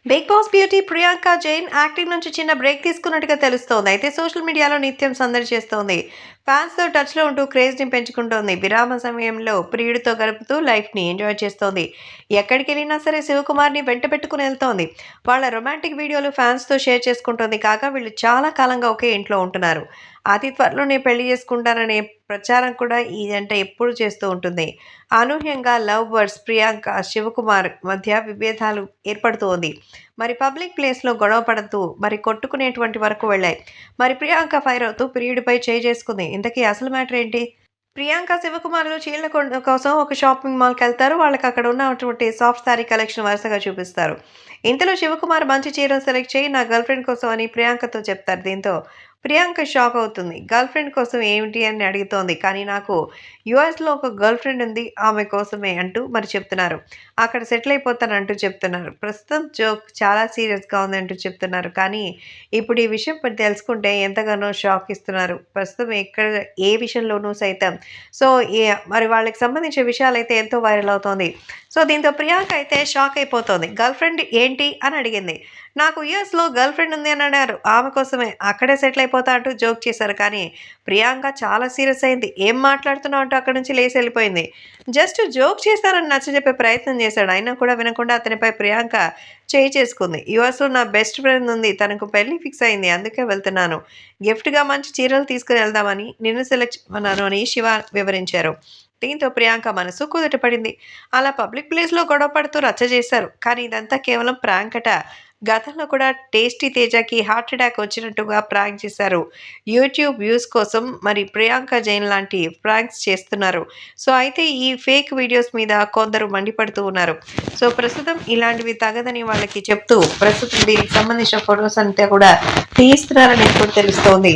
Big Boss beauty Priyanka Jain acting నుంచి చిన్న break తీసుకున్నట్టుగా తెలుస్తోంది. అయితే సోషల్ మీడియాలో నిత్యం సందడి చేస్తోంది. ఫ్యాన్స్తో టచ్లో ఉంటూ క్రేజ్ని పెంచుకుంటోంది. విరామ సమయంలో ప్రియుడితో గడుపుతూ లైఫ్ని ఎంజాయ్ చేస్తోంది. ఎక్కడికి వెళ్ళినా సరే శివకుమార్ని వెంట పెట్టుకుని వెళ్తోంది. వాళ్ళ రొమాంటిక్ వీడియోలు ఫ్యాన్స్తో షేర్ చేసుకుంటోంది. కాగా వీళ్ళు చాలా కాలంగా ఒకే ఇంట్లో ఉంటున్నారు. అతి త్వరలోనే పెళ్లి చేసుకుంటారనే ప్రచారం కూడా ఈ జంట ఎప్పుడు చేస్తూ ఉంటుంది. అనూహ్యంగా లవ్ బర్డ్స్ ప్రియాంక, శివకుమార్ మధ్య విభేదాలు ఏర్పడుతోంది. మరి పబ్లిక్ ప్లేస్‌లో గొడవ పడుతూ మరి కొట్టుకునేటువంటి వరకు వెళ్ళాయి. మరి ప్రియాంక ఫైర్ అవుతూ ప్రియుడిపై చేయి చేసుకుంది. ఇంతకీ అసలు మ్యాటర్ ఏంటి? ప్రియాంక, శివకుమార్‌లు చీరల కోసం ఒక షాపింగ్ మాల్‌కెళ్తారు. వాళ్ళకక్కడ ఉన్నటువంటి సాఫ్ట్ సారీ కలెక్షన్ వరుసగా చూపిస్తారు. ఇంతలో శివకుమార్ మంచి చీరలు సెలెక్ట్ చేయి నా గర్ల్ ఫ్రెండ్ కోసం అని ప్రియాంకతో చెప్తారు. దీంతో ప్రియాంక షాక్ అవుతుంది. గర్ల్ ఫ్రెండ్ కోసం ఏమిటి అని అడుగుతోంది. కానీ నాకు యూఎస్‌లో ఒక గర్ల్ ఫ్రెండ్ ఉంది. ఆమె కోసమే అంటూ మరి చెప్తున్నారు. అక్కడ సెటిల్ అయిపోతానంటూ చెప్తున్నారు. ప్రస్తుతం జోక్ చాలా సీరియస్‌గా ఉందంటూ చెప్తున్నారు. కానీ ఇప్పుడు ఈ విషయం తెలుసుకుంటే ఎంతగానో షాక్ ఇస్తున్నారు. ప్రస్తుతం ఎక్కడ ఏ విషయంలోనూ సైతం సో, మరి వాళ్ళకి సంబంధించిన విషయాలైతే ఎంతో వైరల్ అవుతోంది. సో, దీంతో ప్రియాంక అయితే షాక్ అయిపోతోంది. గర్ల్ ఫ్రెండ్ ఏంటి అని అడిగింది. నాకు యూఎస్‌లో గర్ల్ ఫ్రెండ్ ఉంది అని అన్నారు. ఆమె కోసమే అక్కడే సెటిల్ అయిపోతా అంటూ జోక్ చేశారు. కానీ ప్రియాంక చాలా సీరియస్ అయింది. ఏం మాట్లాడుతున్నావు అంటూ అక్కడి నుంచి లేసి వెళ్ళిపోయింది. జస్ట్ జోక్ చేశారని నచ్చజెప్పే ప్రయత్నం చేశాడు. అయినా కూడా వినకుండా అతనిపై ప్రియాంక చేయి చేసుకుంది. యూఎస్‌లో నా బెస్ట్ ఫ్రెండ్ ఉంది. తనకు పెళ్లి ఫిక్స్ అయింది. అందుకే వెళ్తున్నాను. గిఫ్ట్‌గా మంచి చీరలు తీసుకొని వెళ్దామని నిన్ను సెలెక్ట్ చేయమన్నాను అని శివ వివరించారు. దీంతో ప్రియాంక మనసు కుదుటపడింది. అలా పబ్లిక్ ప్లేస్‌లో గొడవ పడుతూ రచ్చ చేశారు. కానీ ఇదంతా కేవలం ప్రాంక్ అట. గతంలో కూడా టేస్టీ తేజకి హార్ట్ అటాక్ వచ్చినట్టుగా ప్రాంక్ చేశారు. యూట్యూబ్ వ్యూస్ కోసం మరి ప్రియాంక జైన్ లాంటి ప్రాంక్స్ చేస్తున్నారు. సో, అయితే ఈ ఫేక్ వీడియోస్ మీద కొందరు మండిపడుతూ ఉన్నారు. సో, ప్రస్తుతం ఇలాంటివి తగదని వాళ్ళకి చెప్తూ ప్రస్తుతం దీనికి సంబంధించిన ఫోటోస్ అంతా కూడా తీస్తున్నారని ఇప్పుడు తెలుస్తోంది.